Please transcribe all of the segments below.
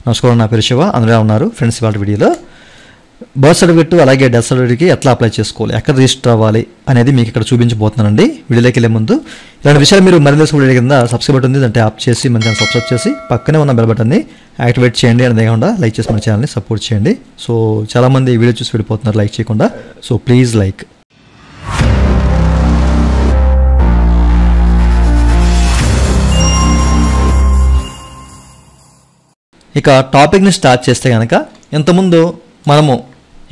నమస్కారం, నా పేరు శివ. అందరూ ఉన్నారు ఫ్రెండ్స్. ఇవాళ వీడియోలో బర్త్ సర్టిఫికేట్ అలాగే డెత్ సర్టిఫికేట్కి ఎట్లా అప్లై చేసుకోవాలి, ఎక్కడ రిజిస్టర్ అవ్వాలి అనేది మీకు ఇక్కడ చూపించబోతున్నానండి. వీడియోలోకి వెళ్ళే ముందు ఇలాంటి విషయాలు మీరు మరింత వీడియో కింద సబ్స్క్రైబ్ బటన్ ఉంది, అంటే ఆప్ చేసి మన ఛానల్ సబ్స్క్రైబ్ చేసి పక్కనే ఉన్న బెల్ బటన్ని యాక్టివేట్ చేయండి. అదే కాకుండా లైక్ చేసి మన ఛానల్ని సపోర్ట్ చేయండి. సో చాలామంది వీడియో చూసి వెళ్ళిపోతున్నారు లైక్ చేయకుండా. So please like. ఇక టాపిక్ని స్టార్ట్ చేస్తే కనుక ఇంతకుముందు మనము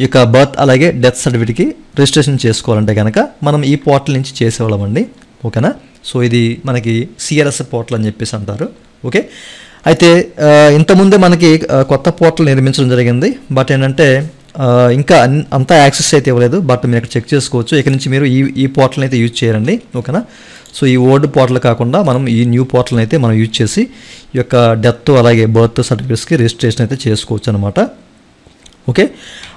ఇక బర్త్ అలాగే డెత్ సర్టిఫికేట్కి రిజిస్ట్రేషన్ చేసుకోవాలంటే కనుక మనం ఈ పోర్టల్ నుంచి చేసేవాళ్ళమండి. ఓకేనా. సో ఇది మనకి సిఆర్ఎస్ పోర్టల్ అని చెప్పేసి అంటారు. ఓకే. అయితే ఇంతకుముందే మనకి కొత్త పోర్టల్ నిర్మించడం జరిగింది. బట్ ఏంటంటే ఇంకా అంతా యాక్సెస్ అయితే ఇవ్వలేదు. బట్ మీరు ఇక్కడ చెక్ చేసుకోవచ్చు. ఇక్కడ నుంచి మీరు ఈ పోర్టల్ని అయితే యూజ్ చేయాలండి. ఓకేనా. సో ఈ ఓల్డ్ పోర్టల్ కాకుండా మనం ఈ న్యూ పోర్టల్ని అయితే మనం యూజ్ చేసి ఈ యొక్క డెత్ అలాగే బర్త్ సర్టిఫికేట్స్కి రిజిస్ట్రేషన్ అయితే చేసుకోవచ్చు అనమాట. ఓకే.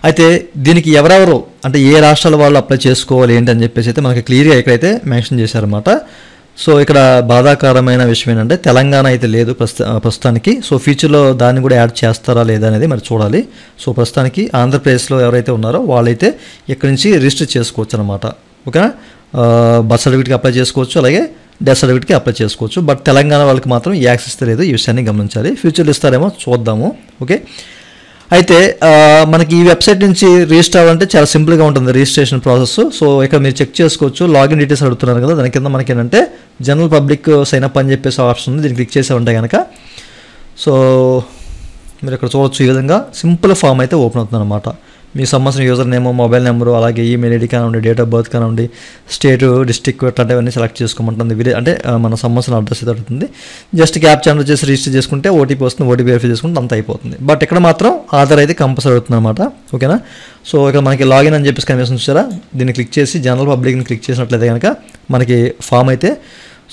అయితే దీనికి ఎవరెవరు అంటే ఏ రాష్ట్రాల వాళ్ళు అప్లై చేసుకోవాలి ఏంటి అని చెప్పేసి అయితే మనకి క్లియర్గా ఇక్కడైతే మెన్షన్ చేశారనమాట. సో ఇక్కడ బాధాకరమైన విషయం ఏంటంటే తెలంగాణ అయితే లేదు ప్రస్తుతానికి. సో ఫ్యూచర్లో దాన్ని కూడా యాడ్ చేస్తారా లేదా అనేది మరి చూడాలి. సో ప్రస్తుతానికి ఆంధ్రప్రదేశ్లో ఎవరైతే ఉన్నారో వాళ్ళైతే ఇక్కడి నుంచి రిజిస్టర్ చేసుకోవచ్చు అనమాట. ఓకేనా. బర్త్ సర్టిఫికేట్కి అప్లై చేసుకోవచ్చు, అలాగే డెత్ సర్టిఫికేట్కి అప్లై చేసుకోవచ్చు. బట్ తెలంగాణ వాళ్ళకి మాత్రం ఈ యాక్సెస్ లేదు. ఈ విషయాన్ని గమనించాలి. ఫ్యూచర్లో ఇస్తారేమో చూద్దాము. ఓకే. అయితే మనకి ఈ వెబ్సైట్ నుంచి రిజిస్టర్ అవ్వాలంటే చాలా సింపుల్గా ఉంటుంది రిజిస్ట్రేషన్ ప్రాసెస్. సో ఇక్కడ మీరు చెక్ చేసుకోవచ్చు. లాగిన్ డీటెయిల్స్ అడుగుతున్నారు కదా, దాని కింద మనకి ఏంటంటే జనరల్ పబ్లిక్ సైన్ అప్ అని చెప్పేసి ఆప్షన్ ఉంది. దీన్ని క్లిక్ చేసి ఉంటే కనుక సో మీరు ఇక్కడ చూడవచ్చు. ఈ విధంగా సింపుల్ ఫామ్ అయితే ఓపెన్ అవుతుంది అనమాట. మీకు సంబంధించిన యూజర్ నేమ్, మొబైల్ నెంబరు, అలాగే ఈమెయిల్ ఐడి కానివ్వండి, డేట్ ఆఫ్ బర్త్ కానివ్వండి, స్టేట్, డిస్ట్రిక్ట్ ఇట్లాంటివన్నీ సెలెక్ట్ చేసుకోమంటుంది. అంటే మన సంబంధించిన అడ్రస్ అయితే అవుతుంది. జస్ట్ క్యాప్చా ఎంటర్ చేసి రిజిస్టర్ చేసుకుంటే ఓటీపీ వస్తుంది. ఓటీపీ వెరిఫై చేసుకుంటే అంత అయిపోతుంది. బట్ ఇక్కడ మాత్రం ఆధార్ అయితే కంపల్సరీ అవుతుంది అనమాట. ఓకేనా. సో ఇక్కడ మనకి లాగిన్ అని చెప్పేసి కనిపిస్తుంది చూసారా, దీన్ని క్లిక్ చేసి జనరల్ పబ్లిక్ని క్లిక్ చేసినట్లయితే కనుక మనకి ఫామ్ అయితే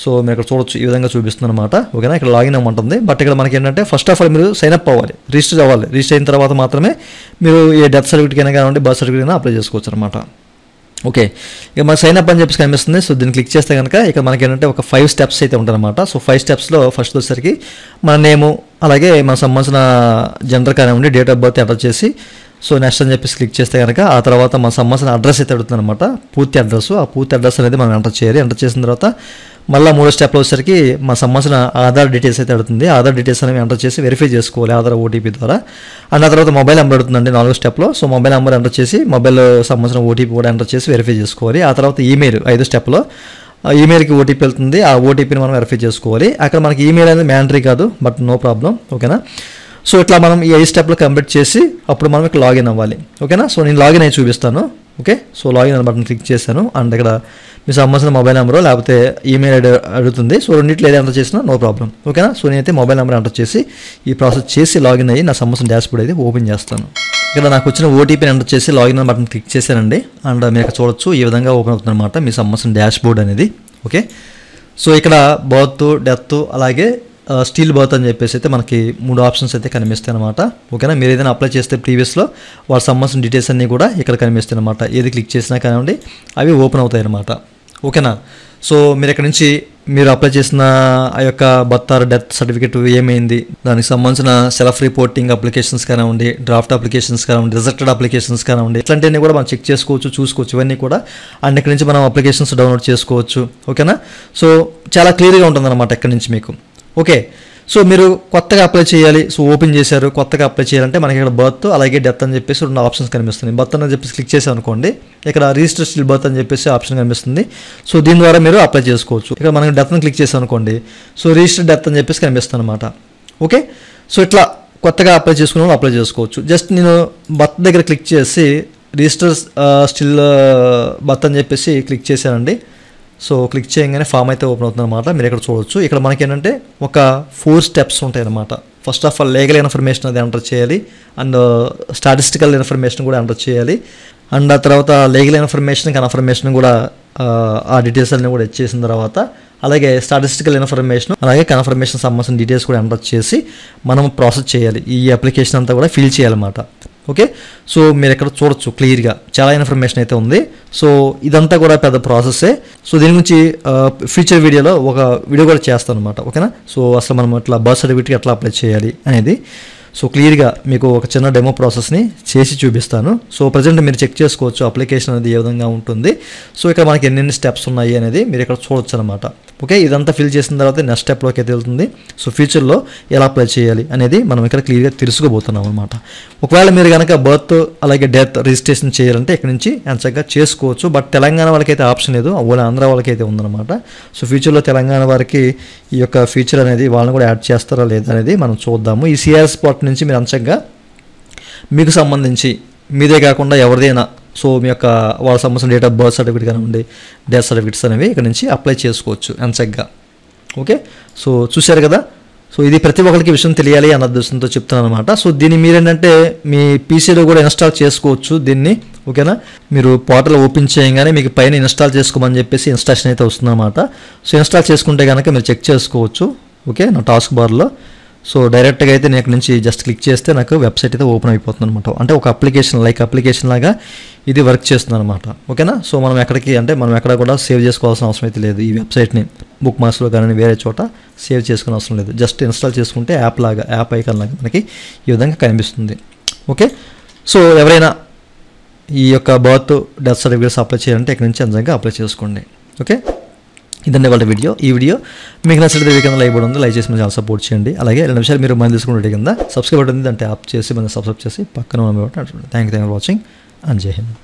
సో మీరు ఇక్కడ చూడొచ్చు. ఈ విధంగా చూపిస్తుంది అనమాట. ఓకేనా. ఇక్కడ లాగిన్ అవ్వమంటుంది. బట్ ఇక్కడ మనకి ఏంటంటే ఫస్ట్ ఆఫ్ ఆల్ మీరు సైన్ అప్ అవ్వాలి, రిజిస్టర్ అవ్వాలి. రిజిస్టర్ అయిన తర్వాత మాత్రమే మీరు ఏ డెత్ సర్టిఫికేట్ అయినా కానివ్వండి, బర్త్ సర్టిఫికేట్ అయినా అప్లై చేసుకోవచ్చు అనమాట. ఓకే. ఇక మనకి సైన్ అప్ అని చెప్పేసి కనిపిస్తుంది. సో దీన్ని క్లిక్ చేస్తే కనుక ఇక్కడ మనకి ఏంటంటే ఒక 5 స్టెప్స్ అయితే ఉంటారనమాట. సో 5 స్టెప్స్లో ఫస్ట్ వచ్చేసరికి మన నేము అలాగే మన సంబంధించిన జెండర్ కానివ్వండి, డేట్ ఆఫ్ బర్త్ ఎంటర్ చేసి సో నెక్స్ట్ అని చెప్పేసి క్లిక్ చేస్తే కనుక ఆ తర్వాత మన సంబంధించిన అడ్రస్ అయితే అడుగుతుంది అనమాట. పూర్తి అడ్రస్. ఆ పూర్తి అడ్రస్ అనేది మనం ఎంటర్ చేయాలి. ఎంటర్ చేసిన తర్వాత మళ్ళీ 3వ స్టెప్లో వచ్చేసరికి మన సంబంధించిన ఆధార్ డీటెయిల్స్ అయితే అడుగుతుంది. ఆధార్ డీటెయిల్స్ అనేవి ఎంటర్ చేసి వెరిఫై చేసుకోవాలి ఆధార్ ఓటీపీ ద్వారా. అండ్ ఆ తర్వాత మొబైల్ నెంబర్ అడుగుతుందండి 4వ స్టెప్లో. సో మొబైల్ నెంబర్ ఎంటర్ చేసి మొబైల్ సంబంధించిన ఓటీపీ కూడా ఎంటర్ చేసి వెరిఫై చేసుకోవాలి. ఆ తర్వాత ఈమెయిల్ 5వ స్టెప్లో ఈమెయిల్కి ఓటీపీ వెళ్తుంది. ఆ ఓటీపీని మనం వెరిఫై చేసుకోవాలి. అక్కడ మనకి ఈమెయిల్ అనేది మ్యాండటరీ కాదు, బట్ నో ప్రాబ్లం. ఓకేనా. సో ఇట్లా మనం ఈ 5 స్టెప్లు కంప్లీట్ చేసి అప్పుడు మనం ఇక్కడ లాగిన్ అవ్వాలి. ఓకేనా. సో నేను లాగిన్ అయ్యి చూపిస్తాను. ఓకే. సో లాగిన్ అనే బటన్ క్లిక్ చేశాను. అండ్ ఇక్కడ మీ సంబంధించిన మొబైల్ నెంబరు లేకపోతే ఈమెయిల్ ఐడి అడుగుతుంది. సో రెండింటిలో ఏదో ఎంటర్ చేసినా నో ప్రాబ్లం. ఓకేనా. సో నేనైతే మొబైల్ నెంబర్ ఎంటర్ చేసి ఈ ప్రాసెస్ చేసి లాగిన్ అయ్యి నా సంబంధించిన డాష్బోర్డ్ అయితే ఓపెన్ చేస్తాను. ఇక్కడ నాకు వచ్చిన ఓటీపీని ఎంటర్ చేసి లాగిన్ అనే బటన్ క్లిక్ చేశానండి. అండ్ మీరు ఇక్కడ చూడొచ్చు ఈ విధంగా ఓపెన్ అవుతుంది అనమాట మీ సంబంధించిన డాష్బోర్డ్ అనేది. ఓకే. సో ఇక్కడ బర్త్, డెత్ అలాగే స్టిల్ బర్త్ అని చెప్పేసి అయితే మనకి 3 ఆప్షన్స్ అయితే కనిపిస్తాయి అనమాట. ఓకేనా. మీరు ఏదైనా అప్లై చేస్తే ప్రీవియస్లో వాళ్ళ సంబంధించిన డీటెయిల్స్ అన్నీ కూడా ఇక్కడ కనిపిస్తాయి అనమాట. ఏది క్లిక్ చేసినా కానివ్వండి అవి ఓపెన్ అవుతాయి అనమాట. ఓకేనా. సో మీరు ఇక్కడ నుంచి మీరు అప్లై చేసిన ఆ యొక్క బర్త్ ఆర్ డెత్ సర్టిఫికేట్ ఏమైంది, దానికి సంబంధించిన సెల్ఫ్ రిపోర్టింగ్ అప్లికేషన్స్ కానివ్వండి, డ్రాఫ్ట్ అప్లికేషన్స్ కానివ్వండి, రిజెక్టెడ్ అప్లికేషన్స్ కానివ్వండి, ఇట్లాంటివన్నీ కూడా మనం చెక్ చేసుకోవచ్చు, చూసుకోవచ్చు ఇవన్నీ కూడా. అండ్ ఇక్కడ నుంచి మనం అప్లికేషన్స్ డౌన్లోడ్ చేసుకోవచ్చు. ఓకేనా. సో చాలా క్లియర్గా ఉంటుంది అనమాట ఇక్కడ నుంచి మీకు. ఓకే. సో మీరు కొత్తగా అప్లై చేయాలి. సో ఓపెన్ చేశారు, కొత్తగా అప్లై చేయాలంటే మనకి ఇక్కడ బర్త్ అలాగే డెత్ అని చెప్పేసి 2 ఆప్షన్స్ కనిపిస్తుంది. బర్త్ అని చెప్పేసి క్లిక్ చేసాం అనుకోండి, ఇక్కడ రిజిస్టర్ స్టిల్ బర్త్ అని చెప్పేసి ఆప్షన్ కనిపిస్తుంది. సో దీని ద్వారా మీరు అప్లై చేసుకోవచ్చు. ఇక్కడ మనకి డెత్ని క్లిక్ చేసాం అనుకోండి, సో రిజిస్టర్ డెత్ అని చెప్పేసి కనిపిస్తుంది అనమాట. ఓకే. సో ఇట్లా కొత్తగా అప్లై చేసుకున్న వాళ్ళు అప్లై చేసుకోవచ్చు. జస్ట్ నేను బర్త్ దగ్గర క్లిక్ చేసి రిజిస్టర్ స్టిల్ బర్త్ అని చెప్పేసి క్లిక్ చేశానండి. సో క్లిక్ చేయగానే ఫామ్ అయితే ఓపెన్ అవుతుంది అనమాట. మీరు ఇక్కడ చూడవచ్చు. ఇక్కడ మనకి ఏంటంటే ఒక 4 స్టెప్స్ ఉంటాయి అనమాట. First of all legal information అది ఎంటర్ చేయాలి. అండ్ స్టాటిస్టికల్ ఇన్ఫర్మేషన్ కూడా ఎంటర్ చేయాలి. అండ్ ఆ తర్వాత లీగల్ ఇన్ఫర్మేషన్ కన్ఫర్మేషన్ కూడా ఆ డీటెయిల్స్ అన్నీ కూడా ఇచ్చేసిన తర్వాత అలాగే స్టాటిస్టికల్ ఇన్ఫర్మేషన్ అలాగే కన్ఫర్మేషన్ సంబంధించిన డీటెయిల్స్ కూడా ఎంటర్ చేసి మనం ప్రాసెస్ చేయాలి. ఈ అప్లికేషన్ అంతా కూడా ఫిల్ చేయాలన్నమాట. ఓకే. సో మీరు ఇక్కడ చూడొచ్చు క్లియర్గా చాలా ఇన్ఫర్మేషన్ అయితే ఉంది. సో ఇదంతా కూడా పెద్ద ప్రాసెస్సే. సో దీని గురించి ఫ్యూచర్ వీడియోలో ఒక వీడియో కూడా చేస్తాను అనమాట. ఓకేనా. సో అసలు మనం ఇట్లా బర్త్ సర్టిఫికేట్ ఎట్లా అప్లై చేయాలి అనేది సో క్లియర్గా మీకు ఒక చిన్న డెమో ప్రాసెస్ని చేసి చూపిస్తాను. సో ప్రజెంట్ మీరు చెక్ చేసుకోవచ్చు అప్లికేషన్ అనేది ఏ విధంగా ఉంటుంది. సో ఇక్కడ మనకి ఎన్నెన్ని స్టెప్స్ ఉన్నాయి అనేది మీరు ఇక్కడ చూడొచ్చు అనమాట. ఓకే, ఇదంతా ఫిల్ చేసిన తర్వాత నెక్స్ట్ స్టెప్లోకి అయితే వెళ్తుంది. సో ఫ్యూచర్లో ఎలా అప్లై చేయాలి అనేది మనం ఇక్కడ క్లియర్గా తెలుసుకోబోతున్నాం అనమాట. ఒకవేళ మీరు కనుక బర్త్ అలాగే డెత్ రిజిస్ట్రేషన్ చేయాలంటే ఇక్కడ నుంచి ఎంచక్గా చేసుకోవచ్చు. బట్ తెలంగాణ వాళ్ళకైతే ఆప్షన్ లేదు, ఓన్లీ ఆంధ్ర వాళ్ళకైతే ఉందన్నమాట. సో ఫ్యూచర్లో తెలంగాణ వారికి ఈ యొక్క ఫీచర్ అనేది వాళ్ళని కూడా యాడ్ చేస్తారా లేదా అనేది మనం చూద్దాము. ఈ సిఆర్ఎస్ పోర్టల్ నుంచి మీరు ఎంచక్గా మీకు సంబంధించి మీదే కాకుండా ఎవరిదైనా సో మీ యొక్క వాళ్ళకి సంబంధించిన డేట్ ఆఫ్ బర్త్ సర్టిఫికేట్ కానివ్వండి, డెత్ సర్టిఫికేట్స్ అనేవి ఇక్కడ నుంచి అప్లై చేసుకోవచ్చు ఎంచక్గా. ఓకే, సో చూశారు కదా. సో ఇది ప్రతి ఒక్కరికి విషయం తెలియాలి అన్న ఉద్దేశంతో చెప్తున్నాను అనమాట. సో దీన్ని మీరేంటంటే మీ పీసీలో కూడా ఇన్స్టాల్ చేసుకోవచ్చు దీన్ని. ఓకేనా, మీరు పోర్టల్ ఓపెన్ చేయగానే మీకు పైన ఇన్స్టాల్ చేసుకోమని చెప్పేసి ఇన్స్ట్రక్షన్ అయితే వస్తుందన్నమాట. సో ఇన్స్టాల్ చేసుకుంటే కనుక మీరు చెక్ చేసుకోవచ్చు. ఓకే, నా టాస్క్ బార్లో సో డైరెక్ట్గా అయితే నేను ఇక్కడ నుంచి జస్ట్ క్లిక్ చేస్తే నాకు వెబ్సైట్ అయితే ఓపెన్ అయిపోతుంది అనమాట. అంటే ఒక అప్లికేషన్ లాగా ఇది వర్క్ చేస్తుంది అనమాట. ఓకేనా, సో మనం ఎక్కడ కూడా సేవ్ చేసుకోవాల్సిన అవసరం అయితే లేదు. ఈ వెబ్సైట్ని బుక్ మార్క్స్లో కానీ వేరే చోట సేవ్ చేసుకునే అవసరం లేదు. జస్ట్ ఇన్స్టాల్ చేసుకుంటే యాప్ ఐకాన్ లాగా మనకి ఈ విధంగా కనిపిస్తుంది. ఓకే, సో ఎవరైనా ఈ యొక్క బర్త్ డెత్ సర్టిఫికేట్స్ అప్లై చేయాలంటే ఇక్కడ నుంచి నిజంగా అప్లై చేసుకోండి. ఓకే, ఇదండి వాళ్ళ వీడియో. ఈ వీడియో మీకు నచ్చితే కింద లైక్ బటన్ ఉంది, లైక్ చేసి మన ఛానల్ సపోర్ట్ చేయండి. అలాగే 2 నిమిషాలు మీరు మనం తీసుకుంటే కింద సబ్స్క్రైబ్ బటన్ ఉంది, దాన్ని ట్యాప్ చేసి మనం సబ్స్క్రైబ్ చేసి పక్కన ఉన్న button. Thank you for watching and జై హింద్.